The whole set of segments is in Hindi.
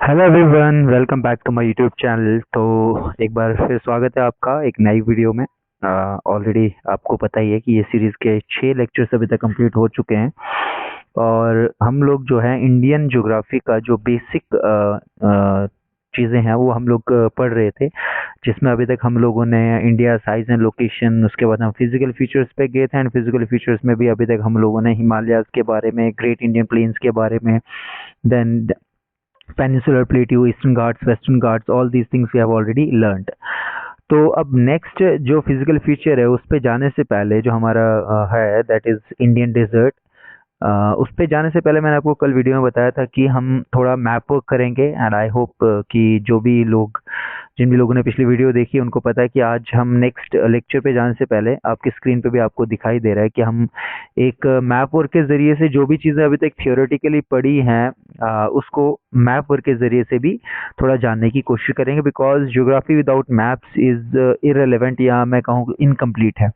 Hello everyone, welcome back to my YouTube channel. तो एक बार फिर स्वागत है आपका एक नई वीडियो में। ऑलरेडी आपको पता ही है कि ये सीरीज़ के 6 लेक्चर्स अभी तक कंप्लीट हो चुके हैं और हम लोग जो है इंडियन ज्योग्राफी का जो बेसिक चीज़ें हैं वो हम लोग पढ़ रहे थे, जिसमें अभी तक हम लोगों ने इंडिया साइज एंड लोकेशन, उसके बाद हम फिजिकल फीचर्स पे गए थे एंड फिजिकल फीचर्स में भी अभी तक हम लोगों ने हिमालयाज़ के बारे में, ग्रेट इंडियन प्लेन्स के बारे में, then peninsular plateau, eastern ghats, western ghats, all these things we have already learned. तो अब नेक्स्ट जो फिजिकल फीचर है उस पे जाने से पहले जो हमारा है दैट इज इंडियन डेजर्ट। उस पे जाने से पहले मैंने आपको कल वीडियो में बताया था कि हम थोड़ा मैप वर्क करेंगे एंड आई होप कि जिन भी लोगों ने पिछली वीडियो देखी उनको पता है कि आज हम नेक्स्ट लेक्चर पे जाने से पहले आपकी स्क्रीन पे भी आपको दिखाई दे रहा है कि हम एक मैप वर्क के ज़रिए से जो भी चीज़ें अभी तक थियोरेटिकली पढ़ी हैं उसको मैप वर्क के ज़रिए से भी थोड़ा जानने की कोशिश करेंगे, because geography without maps is irrelevant या मैं कहूँ इनकम्प्लीट है।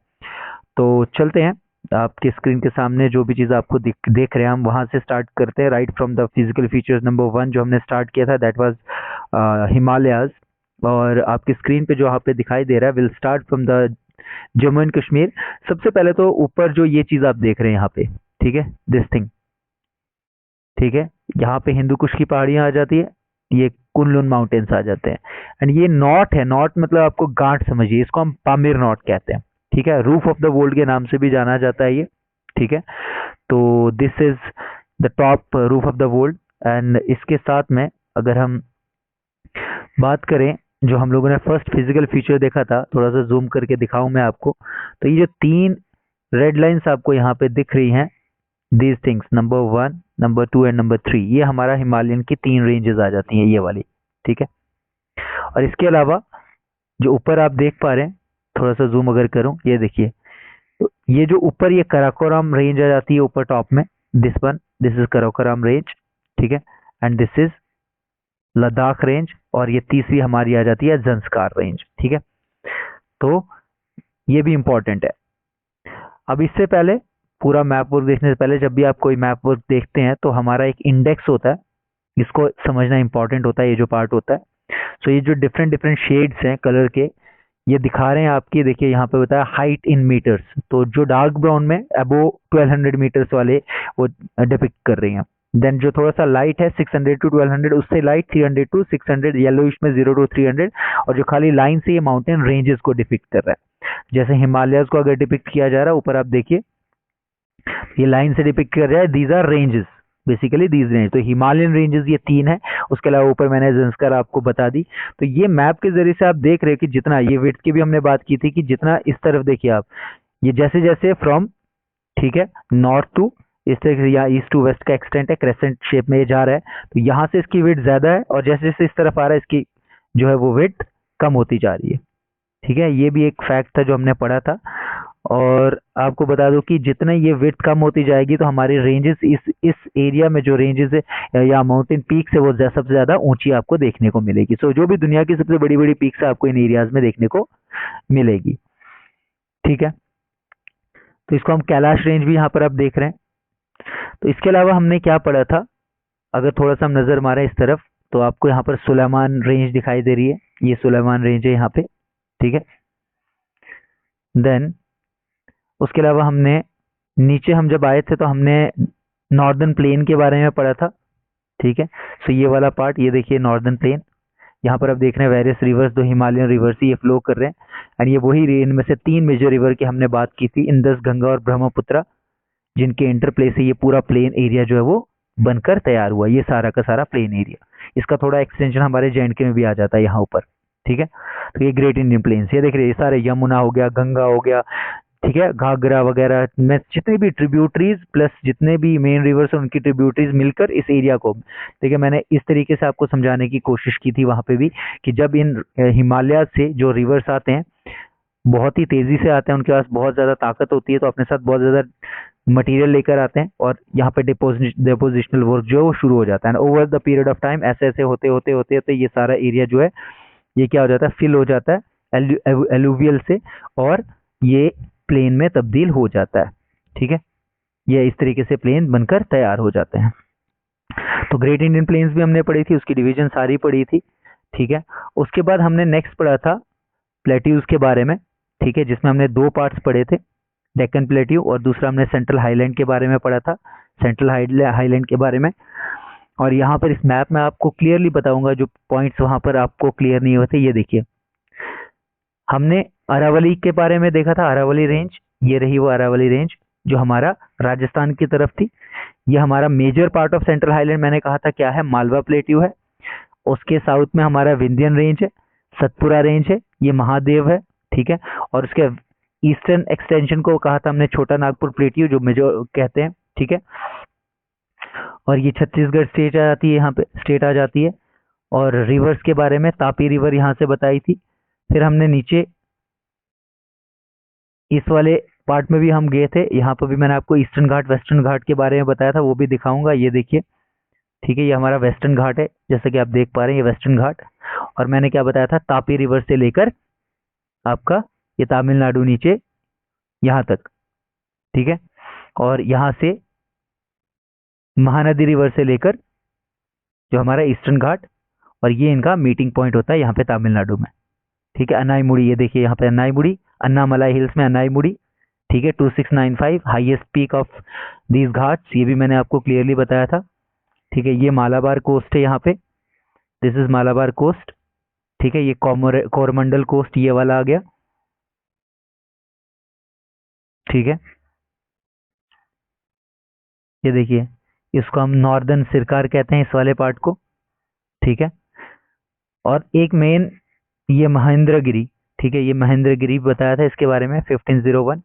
तो चलते हैं, आपके स्क्रीन के सामने जो भी चीज़ आपको देख रहे हैं हम वहाँ से स्टार्ट करते हैं। Right from the physical features number 1 जो हमने स्टार्ट किया था दैट वाज हिमालयाज। और आपकी स्क्रीन पे जो यहाँ पे दिखाई दे रहा है, will start from the Jammu and Kashmir. सबसे पहले तो ऊपर जो ये चीज़ आप देख रहे हैं यहाँ पे, ठीक है, दिस थिंग, ठीक है, यहाँ पे हिंदू कुश की पहाड़ियाँ आ जाती है, ये कुनलुन माउंटेन्स आ जाते हैं एंड ये नॉट है। नॉट मतलब आपको गांठ समझिए, इसको हम पामीर नॉट कहते हैं, ठीक है। रूफ ऑफ द वर्ल्ड के नाम से भी जाना जाता है ये, ठीक है। तो this is the top roof of the world and इसके साथ में अगर हम बात करें जो हम लोगों ने फर्स्ट फिजिकल फीचर देखा था, थोड़ा सा जूम करके दिखाऊं मैं आपको, तो ये जो 3 रेड लाइंस आपको यहाँ पे दिख रही हैं, these things number 1, number 2 and number 3, ये हमारा हिमालयन की 3 रेंजेस आ जाती हैं, ये वाली, ठीक है। और इसके अलावा जो ऊपर आप देख पा रहे हैं, थोड़ा सा जूम अगर करूं, ये देखिए, तो ये जो ऊपर ये कराकोरम रेंज आ जाती है ऊपर टॉप में, दिस इज कराकोरम रेंज, ठीक है, and this is Ladakh range, और ये तीसरी हमारी आ जाती है जंस्कार रेंज, ठीक है। तो ये भी इंपॉर्टेंट है। अब इससे पहले पूरा मैप वर्क देखने से पहले, जब भी आप कोई मैप वर्क देखते हैं तो हमारा एक इंडेक्स होता है, इसको समझना इंपॉर्टेंट होता है, ये जो पार्ट होता है। सो ये जो डिफरेंट डिफरेंट शेड्स हैं कलर के, ये दिखा रहे हैं आपकी, देखिए यहाँ पे बताया हाइट इन मीटर्स, तो जो डार्क ब्राउन में अबो 1200 मीटर्स वाले वो डिपिक्ट कर रही हैं। देन जो थोड़ा सा लाइट है 600 टू 1200, उससे लाइट 300 टू 600, येलोइश में 0 टू 300, और जो खाली लाइन से ये माउंटेन रेंजेस को डिपिक्ट कर रहा है। जैसे हिमालयस को अगर डिपिक्ट किया जा रहा है, ऊपर आप देखिए ये लाइन से डिपिक्ट कर रहा है, these are ranges, basically these range. तो हिमालयन रेंजेस ये 3 है, उसके अलावा ऊपर मैंने जंस्कार आपको बता दी। तो ये मैप के जरिए से आप देख रहे हैं कि जितना ये विड्थ की भी हमने बात की थी कि जितना इस तरफ देखिए आप, ये जैसे जैसे फ्रॉम, ठीक है, नॉर्थ टू इस तरह से या ईस्ट टू वेस्ट का एक्सटेंट है, क्रेसेंट शेप में ये जा रहा है, तो यहाँ से इसकी विड्थ ज्यादा है और जैसे जैसे इस तरफ आ रहा है इसकी जो है वो विड्थ कम होती जा रही है, ठीक है। ये भी एक फैक्ट था जो हमने पढ़ा था। और आपको बता दूं कि जितना ये विड्थ कम होती जाएगी तो हमारी रेंजेस इस एरिया में जो रेंजेस है या माउंटेन पीक्स है वो सबसे ज्यादा ऊंची आपको देखने को मिलेगी। सो जो भी दुनिया की सबसे बड़ी बड़ी पीक्स है आपको इन एरियाज में देखने को मिलेगी, ठीक है। तो इसको हम कैलाश रेंज भी यहाँ पर आप देख रहे हैं। तो इसके अलावा हमने क्या पढ़ा था, अगर थोड़ा सा हम नजर मारे इस तरफ, तो आपको यहाँ पर सुलेमान रेंज दिखाई दे रही है, ये सुलेमान रेंज है यहाँ पे, ठीक है। देन उसके अलावा हमने नीचे हम जब आए थे तो हमने नॉर्दर्न प्लेन के बारे में पढ़ा था, ठीक है। सो ये वाला पार्ट, ये देखिए नॉर्दर्न प्लेन, यहाँ पर आप देख रहे हैं वेरियस रिवर्स, दो हिमालयन रिवर्स ये फ्लो कर रहे हैं एंड ये वही इनमें से 3 मेजर रिवर की हमने बात की थी, इंदस, गंगा और ब्रह्मपुत्र, जिनके इंटरप्ले से ये पूरा प्लेन एरिया जो है वो बनकर तैयार हुआ, ये सारा का सारा प्लेन एरिया। इसका थोड़ा एक्सटेंशन हमारे जेएंडके में भी आ जाता है यहाँ ऊपर, ठीक है। तो ये ग्रेट इंडियन प्लेन्स, ये देख रहे हैं, ये सारे यमुना हो गया, गंगा हो गया, ठीक है, घाघरा वगैरह में जितने भी ट्रिब्यूटरीज प्लस जितने भी मेन रिवर्स हैं उनकी ट्रिब्यूटरीज मिलकर इस एरिया को, देखिए मैंने इस तरीके से आपको समझाने की कोशिश की थी वहां पे भी कि जब इन हिमालय से जो रिवर्स आते हैं बहुत ही तेजी से आते हैं, उनके पास बहुत ज्यादा ताकत होती है, तो अपने साथ बहुत ज्यादा मटेरियल लेकर आते हैं और यहाँ पे डिपोजिशनल वर्क जो है वो शुरू हो जाता है। Over the period of time ऐसे ऐसे होते होते होते होते ये सारा एरिया जो है ये क्या हो जाता है, फिल हो जाता है एलुवियल से, और ये प्लेन में तब्दील हो जाता है, ठीक है। ये इस तरीके से प्लेन बनकर तैयार हो जाते हैं। तो ग्रेट इंडियन प्लेन्स भी हमने पढ़ी थी, उसकी डिवीजन सारी पढ़ी थी। ठीक है, उसके बाद हमने नेक्स्ट पढ़ा था प्लेट्यूज के बारे में। ठीक है, जिसमें हमने दो पार्ट्स पढ़े थे, डेक्कन प्लेट्यू और दूसरा हमने सेंट्रल हाईलैंड के बारे में पढ़ा था, सेंट्रल हाईलैंड के बारे में। और यहाँ पर इस मैप में आपको क्लियरली बताऊंगा जो पॉइंट्स वहां पर आपको क्लियर नहीं होते। ये देखिए, हमने अरावली के बारे में देखा था, अरावली रेंज, ये रही वो अरावली रेंज जो हमारा राजस्थान की तरफ थी। ये हमारा major part of central highland मैंने कहा था क्या है, मालवा प्लेट्यू है। उसके साउथ में हमारा विंध्यन रेंज है, सतपुरा रेंज है, ये महादेव है। ठीक है, और उसके ईस्टर्न एक्सटेंशन को कहा था हमने छोटा नागपुर प्लेट्यू, जो मेजर कहते हैं। ठीक है, और ये छत्तीसगढ़ स्टेट आ जाती है, यहाँ पे स्टेट आ जाती है। और रिवर्स के बारे में तापी रिवर यहाँ से बताई थी। फिर हमने नीचे इस वाले पार्ट में भी हम गए थे, यहाँ पर भी मैंने आपको ईस्टर्न घाट वेस्टर्न घाट के बारे में बताया था, वो भी दिखाऊंगा। ये देखिए, ठीक है, ये हमारा वेस्टर्न घाट है, जैसा कि आप देख पा रहे हैं, ये वेस्टर्न घाट। और मैंने क्या बताया था, तापी रिवर से लेकर आपका ये तमिलनाडु नीचे यहाँ तक। ठीक है, और यहाँ से महानदी रिवर से लेकर जो हमारा ईस्टर्न घाट, और ये इनका मीटिंग पॉइंट होता है यहाँ पे तमिलनाडु में। ठीक है, अनाईमुड़ी, ये देखिए यहाँ पे अनाईमुड़ी, अन्नामलाई हिल्स में अनाईमुड़ी। ठीक है, 2695 highest peak of these Ghats, ये भी मैंने आपको क्लियरली बताया था। ठीक है, ये मालाबार कोस्ट है यहाँ पे, दिस इज मालाबार कोस्ट। ठीक है, ये कोरमंडल कोस्ट ये वाला आ गया। ठीक है, ये देखिए, इसको हम नॉर्दर्न सिरकार कहते हैं, इस वाले पार्ट को। ठीक है, और एक मेन ये महेंद्रगिरी। ठीक है, ये महेंद्रगिरी बताया था इसके बारे में 1501।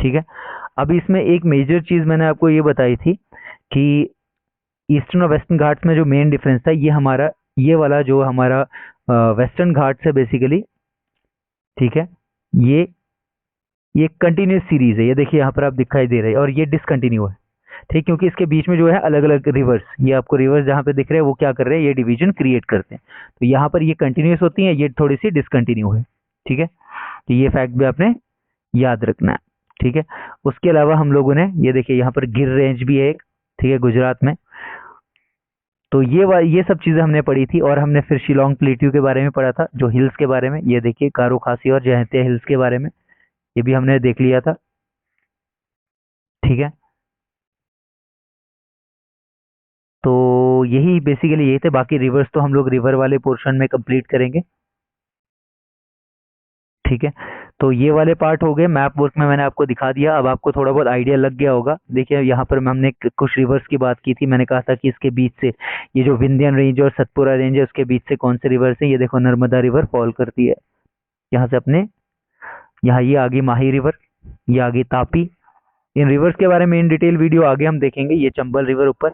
ठीक है, अब इसमें एक मेजर चीज मैंने आपको ये बताई थी कि ईस्टर्न और वेस्टर्न घाट्स में जो मेन डिफरेंस था, ये हमारा ये वाला जो हमारा वेस्टर्न घाट्स है बेसिकली। ठीक है, ये ये कंटिन्यूस सीरीज है, ये देखिए यहाँ पर आप दिखाई दे रहे हैं, और ये डिसकंटिन्यू है। ठीक, क्योंकि इसके बीच में जो है अलग अलग रिवर्स, ये आपको रिवर्स जहाँ पे दिख रहे हैं वो क्या कर रहे हैं, ये डिवीजन क्रिएट करते हैं। तो यहाँ पर ये कंटिन्यूस होती है, ये थोड़ी सी डिसकंटिन्यू है। ठीक है, तो ये फैक्ट भी आपने याद रखना है। ठीक है, उसके अलावा हम लोगों ने ये देखिए यहाँ पर गिर रेंज भी है एक, ठीक है, गुजरात में। तो ये सब चीजें हमने पढ़ी थी, और हमने फिर शिलोंग प्लेट्यू के बारे में पढ़ा था, जो हिल्स के बारे में, ये देखिए कारो खासी और जयंतिया हिल्स के बारे में, ये भी हमने देख लिया था। ठीक है, तो यही बेसिकली यही थे, बाकी रिवर्स तो हम लोग रिवर वाले पोर्शन में कंप्लीट करेंगे। ठीक है, तो ये वाले पार्ट हो गए, मैप वर्क में मैंने आपको दिखा दिया। अब आपको थोड़ा बहुत आइडिया लग गया होगा। देखिए यहाँ पर हमने कुछ रिवर्स की बात की थी, मैंने कहा था कि इसके बीच से ये जो विंध्यन रेंज और सतपुरा रेंज है उसके बीच से कौन से रिवर्स है, ये देखो नर्मदा रिवर फॉल करती है यहाँ से अपने, यहाँ ये आगे माही रिवर, ये आगे तापी। इन रिवर्स के बारे में इन डिटेल वीडियो आगे हम देखेंगे। ये चंबल रिवर ऊपर,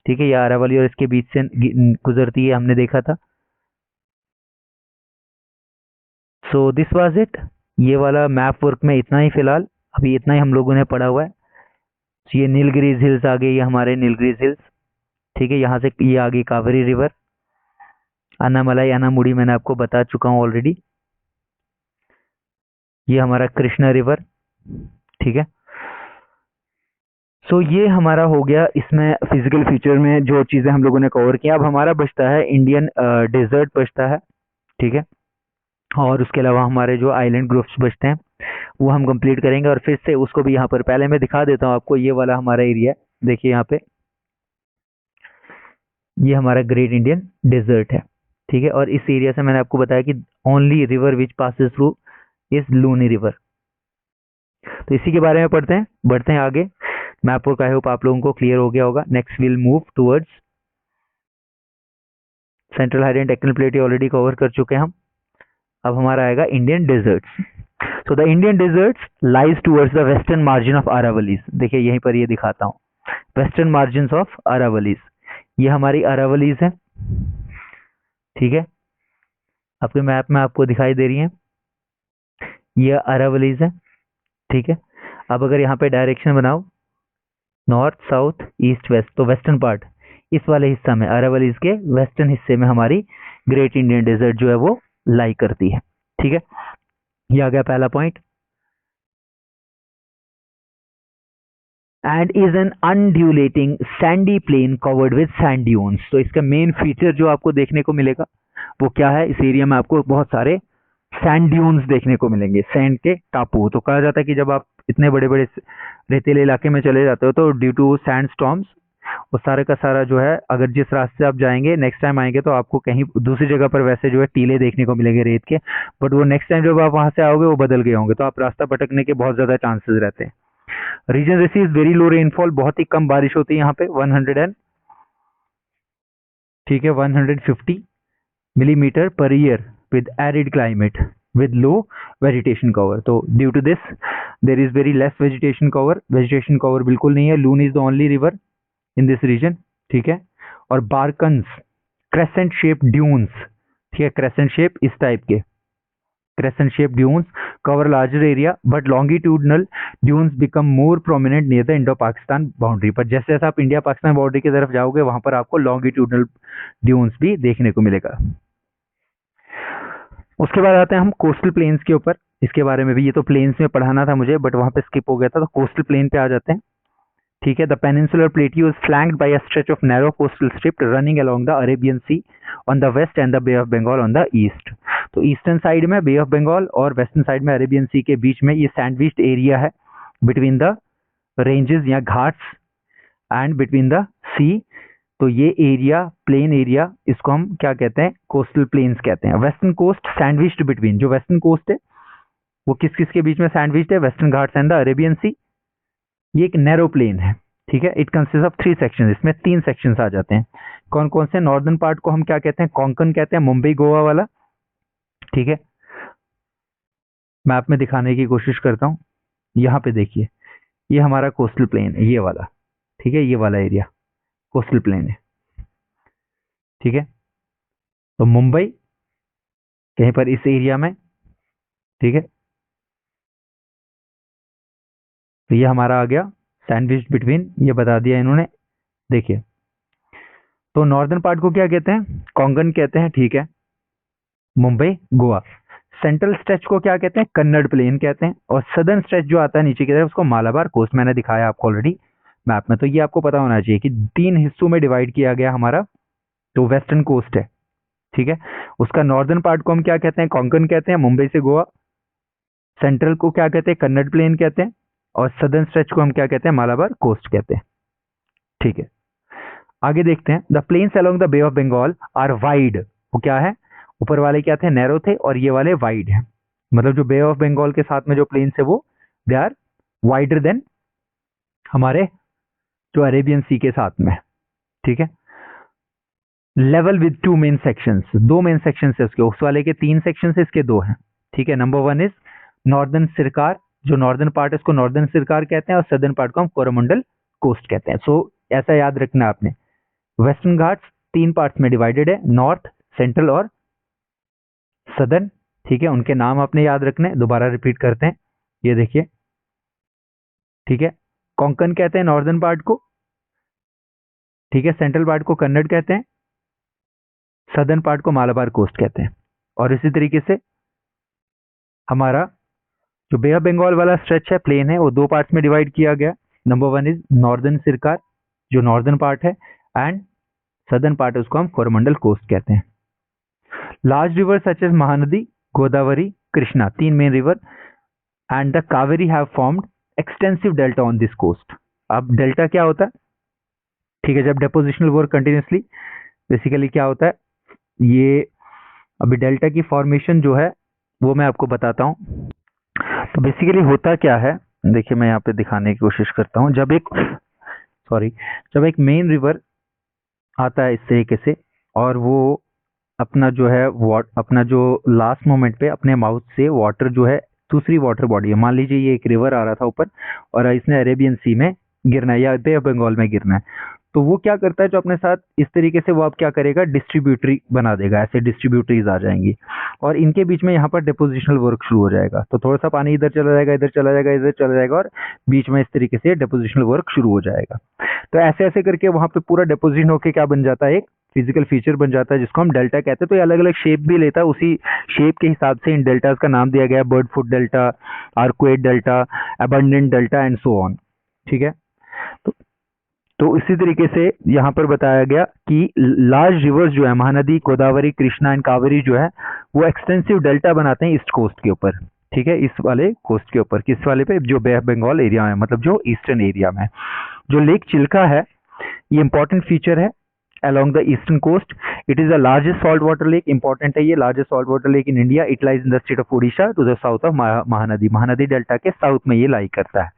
ठीक है, ये अरावली और इसके बीच से गुजरती है, हमने देखा था। सो दिस वाज इट, ये वाला मैप वर्क में इतना ही फिलहाल, अभी इतना ही हम लोगों ने पढ़ा हुआ है। So, ये नीलगिरीज हिल्स आ गए, ये हमारे नीलगिरीज हिल्स। ठीक है, यहाँ से ये आ गई कावेरी रिवर, अन्नामलाई अन्नामुड़ी मैंने आपको बता चुका हूँ ऑलरेडी। ये हमारा कृष्णा रिवर। ठीक है, सो ये हमारा हो गया इसमें फिजिकल फीचर में जो चीज़ें हम लोगों ने कवर किया। अब हमारा बचता है इंडियन डेजर्ट बचता है। ठीक है, और उसके अलावा हमारे जो आइलैंड ग्रुप्स बचते हैं वो हम कंप्लीट करेंगे, और फिर से उसको भी यहाँ पर पहले मैं दिखा देता हूँ आपको। ये वाला हमारा एरिया देखिए, यहाँ पे ये हमारा ग्रेट इंडियन डेजर्ट है। ठीक है, और इस एरिया से मैंने आपको बताया कि only river which passes through is Luni river. तो इसी के बारे में पढ़ते हैं, बढ़ते हैं आगे। मैप वर्क आई होप आप लोगों को क्लियर हो गया होगा। Next will move towards central highland Deccan plateau, already cover कर चुके हैं हम। अब हमारा आएगा Indian deserts. So the Indian deserts lies towards the western margin of Aravallis. देखिए यहीं पर ये दिखाता हूँ, वेस्टर्न मार्जिन ऑफ अरावलीज, ये हमारी अरावलीज है। ठीक है, आपके मैप में आपको दिखाई दे रही है, ये अरावलीज है। ठीक है, अब अगर यहाँ पे डायरेक्शन बनाओ नॉर्थ साउथ ईस्ट वेस्ट, तो वेस्टर्न पार्ट इस वाले हिस्सा में, अरावलीज के वेस्टर्न हिस्से में हमारी ग्रेट इंडियन डेजर्ट जो है वो लाई करती है। ठीक है, ये आ गया पहला point. And is an undulating sandy plain covered with sand dunes. तो इसका मेन फीचर जो आपको देखने को मिलेगा वो क्या है, इस एरिया में आपको बहुत सारे सैंड ड्यून्स देखने को मिलेंगे, सैंड के टापू। तो कहा जाता है कि जब आप इतने बड़े बड़े रेतीले इलाके में चले जाते हो तो ड्यू टू सैंड स्टॉर्म्स वो सारे का सारा जो है, अगर जिस रास्ते से आप जाएंगे नेक्स्ट टाइम आएंगे तो आपको कहीं दूसरी जगह पर वैसे जो है टीले देखने को मिलेंगे रेत के, बट वो नेक्स्ट टाइम जब आप वहां से आओगे वो बदल गए होंगे, तो आप रास्ता भटकने के बहुत ज्यादा चांसेस रहते हैं। Region receives very low rainfall, बहुत ही कम बारिश होती है यहाँ पे, 100 एंड ठीक है 150 millimeter per year with arid climate with low vegetation cover। तो due to this there is very less vegetation cover बिल्कुल नहीं है। लून is the only river in this region, ठीक है। और बारकन्स crescent shaped dunes, ठीक है, crescent shape इस टाइप के crescent shaped dunes cover larger area but longitudinal dunes become more prominent near the Indo-Pakistan boundary। पर जैसे जैसे आप इंडिया पाकिस्तान बाउंड्री की तरफ जाओगे वहां पर आपको longitudinal dunes भी देखने को मिलेगा। उसके बाद आते हैं हम कोस्टल प्लेन्स के ऊपर, इसके बारे में भी, ये तो प्लेन्स में पढ़ाना था मुझे बट वहां पे स्किप हो गया था, तो कोस्टल प्लेन पे आ जाते हैं, ठीक है। The peninsular plateau is flanked by a stretch of narrow coastal strip running along the Arabian sea on the west and the bay of Bengal on the east. तो ईस्टर्न साइड में बे ऑफ बंगाल और वेस्टर्न साइड में अरेबियन सी के बीच में ये सैंडविच्ड एरिया है बिटवीन द रेंजेस या ghats and between the sea. तो ये एरिया, प्लेन एरिया, इसको हम क्या कहते हैं, कोस्टल प्लेन्स कहते हैं। वेस्टर्न कोस्ट सैंडविच्ड बिटवीन, जो वेस्टर्न कोस्ट है वो किस किस के बीच में सैंडविच्ड है, Western Ghats and the Arabian Sea. ये एक नैरो प्लेन है, ठीक है। इट कंसिस्ट ऑफ 3 सेक्शन, इसमें 3 सेक्शन आ जाते हैं। कौन कौन से, नॉर्दर्न पार्ट को हम क्या कहते हैं, कोंकण कहते हैं, मुंबई गोवा वाला, ठीक है। मैप में दिखाने की कोशिश करता हूँ, यहाँ पे देखिए ये हमारा कोस्टल प्लेन है, ये वाला, ठीक है, ये वाला एरिया कोस्टल प्लेन है, ठीक है। तो मुंबई कहीं पर इस एरिया में, ठीक है, तो ये हमारा आ गया सैंडविच बिटवीन, ये बता दिया इन्होंने, देखिए। तो नॉर्दर्न पार्ट को क्या कहते हैं, कोंकण कहते हैं, ठीक है, मुंबई गोवा। सेंट्रल स्ट्रेच को क्या कहते हैं, कन्नड़ प्लेन कहते हैं। और सदर्न स्ट्रेच जो आता है नीचे की तरफ उसको मालाबार कोस्ट, मैंने दिखाया आपको ऑलरेडी मैप में, तो ये आपको पता होना चाहिए कि 3 हिस्सों में डिवाइड किया गया हमारा, तो वेस्टर्न कोस्ट है, ठीक है। उसका नॉर्दर्न पार्ट को हम क्या कहते हैं, कोंकण कहते हैं, मुंबई से गोवा। सेंट्रल को क्या कहते हैं, कन्नड़ प्लेन कहते हैं। और सदर्न स्ट्रेच को हम क्या कहते हैं, मालाबार कोस्ट कहते हैं, ठीक है। आगे देखते हैं, the plains along the bay of Bengal are wide. वो क्या है, ऊपर वाले क्या थे, नैरो थे, और ये वाले वाइड है। मतलब जो बे ऑफ बंगाल के साथ में जो प्लेन्स है वो दे आर वाइडर देन हमारे जो अरेबियन सी के साथ में, ठीक है। Level with 2 main sections, 2 main sections है उसके, उस वाले के 3 सेक्शंस है, इसके 2 हैं, ठीक है। नंबर 1 इज नॉर्दर्न सिरकार, जो नॉर्दर्न पार्ट है उसको नॉर्दर्न सिरकार कहते हैं, और सदर्न पार्ट को हम कोरोमंडल कोस्ट कहते हैं। सो ऐसा याद रखना आपने, वेस्टर्न घाट्स 3 पार्ट्स में डिवाइडेड है, नॉर्थ, सेंट्रल और सदर्न, ठीक है। उनके नाम आपने याद रखने, दोबारा रिपीट करते हैं, ये देखिए, ठीक है। कोंकण कहते हैं नॉर्दर्न पार्ट को, ठीक है। सेंट्रल पार्ट को कन्नड़ कहते हैं, सदर्न पार्ट को मालाबार कोस्ट कहते हैं। और इसी तरीके से हमारा जो बे ऑफ बंगाल वाला स्ट्रेच है, प्लेन है, वो 2 पार्ट्स में डिवाइड किया गया। नंबर 1 इज नॉर्दर्न सिरकार, जो नॉर्दर्न पार्ट है, एंड सदर्न पार्ट उसको हम कोरोमंडल कोस्ट कहते हैं। Large river such as Mahanadi, Godavari, Krishna, 3 main river and the Kaveri have formed extensive delta on this coast. अब डेल्टा क्या होता है, ठीक है, जब डेपोजिशनल वर्क कंटिन्यूसली, बेसिकली क्या होता है, ये अभी डेल्टा की फॉर्मेशन जो है वो मैं आपको बताता हूँ। तो बेसिकली होता क्या है, देखिए मैं यहाँ पे दिखाने की कोशिश करता हूँ। जब एक मेन रिवर आता है इस तरीके से, और वो अपना जो है अपना जो लास्ट मोमेंट पे अपने माउथ से वाटर जो है, दूसरी वाटर बॉडी है, मान लीजिए ये एक रिवर आ रहा था ऊपर और इसने अरेबियन सी में गिरना है या बे ऑफ बंगाल में गिरना है, तो वो क्या करता है, जो अपने साथ इस तरीके से वो अब क्या करेगा, डिस्ट्रीब्यूटरी बना देगा, ऐसे डिस्ट्रीब्यूटरीज आ जाएंगी और इनके बीच में यहाँ पर डिपोजिशनल वर्क शुरू हो जाएगा। तो थोड़ा सा पानी इधर चला जाएगा, इधर चला जाएगा, इधर चला जाएगा, और बीच में इस तरीके से डिपोजिशनल वर्क शुरू हो जाएगा। तो ऐसे ऐसे करके वहां पे पूरा डिपोजिशन होके क्या बन जाता है, एक फिजिकल फीचर बन जाता है जिसको हम डेल्टा कहते हैं। तो ये अलग अलग शेप भी लेता है, उसी शेप के हिसाब से इन डेल्टाज का नाम दिया गया है, bird foot delta, arcuate delta, abundant delta and so on, ठीक है। तो, तो इसी तरीके से यहाँ पर बताया गया कि लार्ज रिवर्स जो है महानदी, गोदावरी, कृष्णा एंड कावेरी जो है वो एक्सटेंसिव डेल्टा बनाते हैं ईस्ट कोस्ट के ऊपर। ठीक है, इस वाले कोस्ट के ऊपर, किस वाले पे, जो बे ऑफ बंगाल एरिया में, मतलब जो ईस्टर्न एरिया में। जो लेक चिल्का है ये इंपॉर्टेंट फीचर है along the eastern coast. It is the largest saltwater lake. Important है ये, largest saltwater lake in India. It lies in the state of Odisha to the south of Mahanadi, Mahanadi delta के साउथ में ये लाई करता है।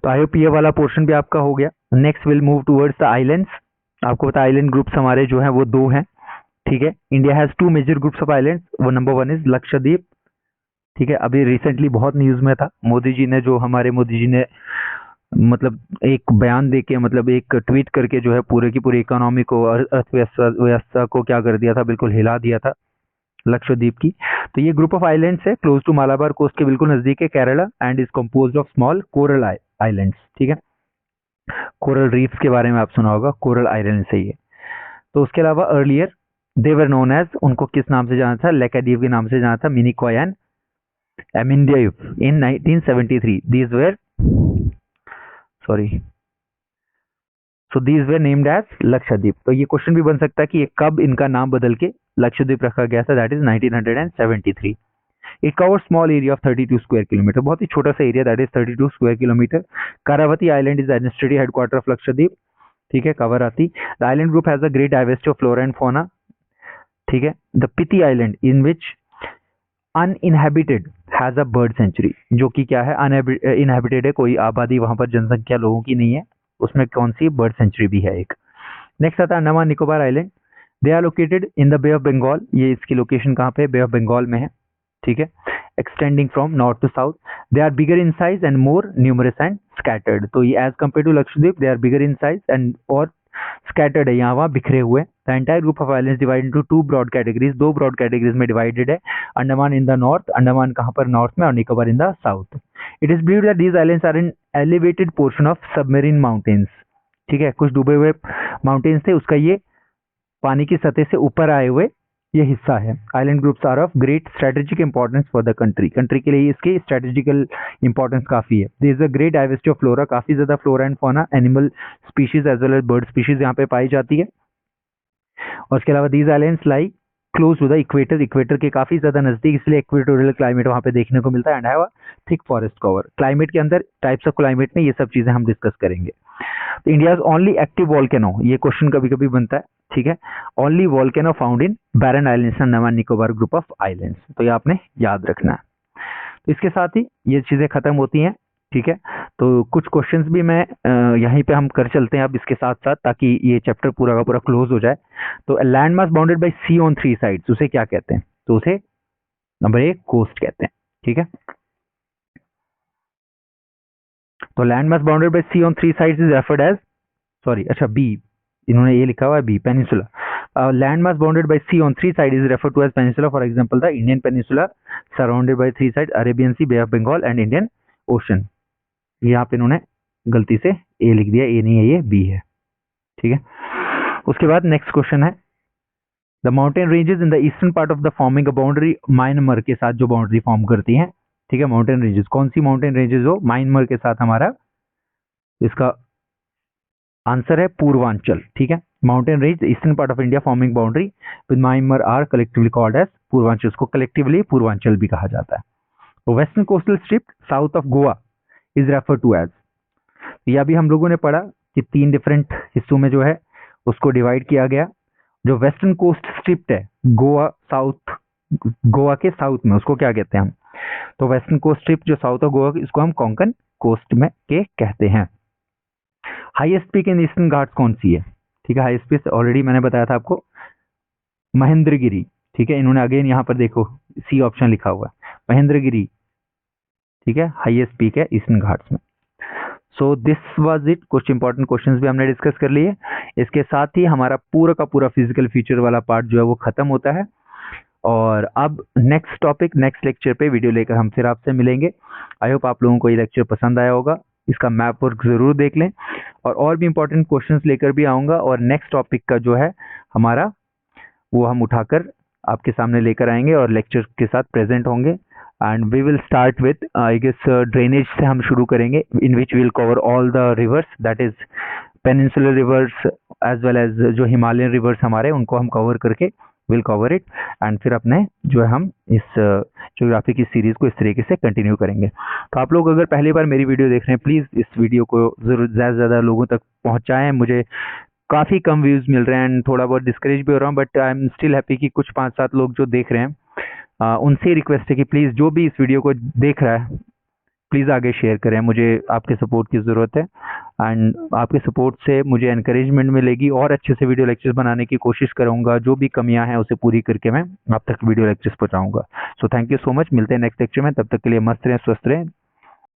तो आई होप ये वाला पोर्शन भी आपका हो गया। Next will move towards the islands. आपको पता है आइलैंड ग्रुप्स हमारे जो हैं वो दो हैं। ठीक है, India has two major groups of islands. वो नंबर वन इज लक्षद्वीप। ठीक है, अभी रिसेंटली बहुत न्यूज में था, मोदी जी ने मतलब एक बयान देके, मतलब एक ट्वीट करके जो है पूरे की पूरी इकोनॉमी को, अर्थव्यवस्था को क्या कर दिया था, बिल्कुल हिला दिया था लक्षद्वीप की। तो ये ग्रुप ऑफ आइलैंड्स है क्लोज टू मालाबार कोस्ट के बिल्कुल नजदीक है Kerala, and is composed of small coral islands. ठीक है, कोरल रीफ्स के बारे में आप सुना होगा, कोरल आइलैंड्स है ये। तो उसके अलावा earlier they were known as, उनको किस नाम से जाना था, लेकादीव के नाम से जाना था, Minicoy and Amindivi in 1973। These were so these were named as Lakshadweep. तो ये क्वेश्चन भी बन सकता है कि ये कब इनका नाम बदल के लक्षद्वीप रखा गया था, that is 1973। It covers small area of 32 square kilometre, बहुत ही छोटा सा area, that is 32 square kilometre. Kavaratti island is administrative headquarter of Lakshadweep. ठीक है, Kavaratti. The island group has a great diversity of flora and fauna. ठीक है, the Pitti island in which uninhabited has a bird sanctuary, जो कि क्या है, अनइनहेबिटेड है, कोई आबादी वहां पर जनसंख्या लोगों की नहीं है, उसमें कौन सी बर्ड सेंचुरी भी है एक। नेक्स्ट आता है Andaman Nicobar island. They are located in the bay of Bengal. ये इसकी लोकेशन कहाँ पे, बे ऑफ बंगाल में है। ठीक है, extending from north to south. They are bigger in size and more numerous and scattered. तो ये as compare to Lakshadweep they are bigger in size and और स्कैटर्ड है, यहाँ वहाँ बिखरे हुए। The entire group of islands divided into two broad categories, दो ब्रॉड कैटेगरीज में डिवाइडेड है। Andaman in the north, Andaman कहाँ पर, नॉर्थ में, और Nicobar in the south. It is believed that these islands are in elevated portion of submarine mountains. ठीक है, कुछ डूबे हुए माउंटेन्स थे, उसका ये पानी की सतह से ऊपर आए हुए ये हिस्सा है। Island groups are of great strategic importance for the country, country के लिए इसकी स्ट्रेटेजिकल इंपॉर्टेंस काफी है। This is a great diversity of flora, काफी ज्यादा flora and fauna, animal species as well as bird species यहाँ पे पाई जाती है। और इसके अलावा these islands lie close to the equator, equator के काफी ज्यादा नजदीक, इसलिए इक्वेटोरियल क्लाइमेट वहां पे देखने को मिलता है। And have a thick forest cover. Climate के अंदर टाइप्स ऑफ क्लाइमेट में ये सब चीजें हम डिस्कस करेंगे। तो इंडियाज ओनली एक्टिव वॉल्केनो, ये क्वेश्चन कभी कभी बनता है। ठीक है, only volcano found in Barren islands, Andaman Nicobar group of islands. तो ये आपने याद रखना है। तो इसके साथ ही ये चीजें खत्म होती हैं। ठीक है, तो कुछ क्वेश्चंस भी मैं यहीं पे हम कर चलते हैं अब इसके साथ साथ, ताकि ये चैप्टर पूरा का पूरा क्लोज हो जाए। तो land mass bounded by sea on three sides, उसे क्या कहते हैं, तो उसे नंबर 1 कोस्ट कहते हैं। ठीक है, तो land mass bounded by sea on three sides is referred as, sorry अच्छा बी, इन्होंने ये लिखा हुआ है B, peninsula. Land mass bounded by sea on three side is referred to as peninsula. For example the Indian peninsula surrounded by three side, Arabian sea, bay of Bengal and Indian ocean. यहाँ पे इन्होंने गलती से ए लिख दिया, ए नहीं है ये, बी है। ठीक है, उसके बाद नेक्स्ट क्वेश्चन है, the mountain ranges in the eastern part of the forming a boundary, Myanmar के साथ जो बाउंड्री फॉर्म करती हैं। ठीक है, माउंटेन रेंजेस, कौन सी माउंटेन रेंजेस हो म्यांमार के साथ हमारा, इसका आंसर है पूर्वांचल। ठीक है, mountain range eastern part of India forming boundary with Myanmar are collectively called as Purvanchal, उसको कलेक्टिवली पूर्वांचल भी कहा जाता है। Western coastal strip south of Goa is refer to as, यह भी हम लोगों ने पढ़ा कि 3 डिफरेंट हिस्सों में जो है उसको डिवाइड किया गया। जो वेस्टर्न कोस्ट स्ट्रिप है गोवा साउथ, गोवा के साउथ में, उसको क्या कहते हैं हम, तो वेस्टर्न कोस्ट स्ट्रिप जो साउथ ऑफ गोवा, इसको हम कोंकण कोस्ट में के कहते हैं। Highest peak in eastern Ghats कौन सी है, ठीक है, हाईएस्ट पीक ऑलरेडी मैंने बताया था आपको, महेंद्रगिरी। ठीक है, इन्होंने अगेन यहाँ पर देखो सी ऑप्शन लिखा हुआ है, महेंद्रगिरी। ठीक है, हाईएस्ट पीक है ईस्टर्न घाट्स में। सो दिस वाज इट, कुछ इंपॉर्टेंट क्वेश्चंस भी हमने डिस्कस कर लिए। इसके साथ ही हमारा पूरा का पूरा फिजिकल फीचर वाला पार्ट जो है वो खत्म होता है। और अब नेक्स्ट टॉपिक, नेक्स्ट लेक्चर पे वीडियो लेकर हम फिर आपसे मिलेंगे। आई होप आप लोगों को ये लेक्चर पसंद आया होगा, इसका मैप वर्क जरूर देख लें, और भी इंपॉर्टेंट क्वेश्चंस लेकर भी आऊँगा। और नेक्स्ट टॉपिक का जो है हमारा वो हम उठाकर आपके सामने लेकर आएंगे और लेक्चर के साथ प्रेजेंट होंगे। And we will start with I guess drainage से हम शुरू करेंगे, in which will cover all the rivers, that is peninsular rivers as well as जो हिमालयन रिवर्स हमारे, उनको हम कवर करके विल कवर इट। एंड फिर अपने जो है हम इस ज्योग्राफी की सीरीज को इस तरीके से कंटिन्यू करेंगे। तो आप लोग अगर पहली बार मेरी वीडियो देख रहे हैं, प्लीज़ इस वीडियो को ज़रूर ज़्यादा से ज़्यादा लोगों तक पहुंचाएं। मुझे काफ़ी कम व्यूज़ मिल रहे हैं एंड थोड़ा बहुत डिस्करेज भी हो रहा हूँ, but I am still happy कि कुछ 5-7 लोग जो देख रहे हैं, उनसे रिक्वेस्ट है कि प्लीज़ जो भी इस वीडियो को देख रहा है, प्लीज़ आगे शेयर करें। मुझे आपके सपोर्ट की ज़रूरत है एंड आपके सपोर्ट से मुझे एनकरेजमेंट मिलेगी और अच्छे से वीडियो लेक्चर्स बनाने की कोशिश करूँगा। जो भी कमियां हैं उसे पूरी करके मैं आप तक वीडियो लेक्चर्स पहुँचाऊँगा। So thank you so much, मिलते हैं नेक्स्ट लेक्चर में। तब तक के लिए मस्त रहें, स्वस्थ रहें।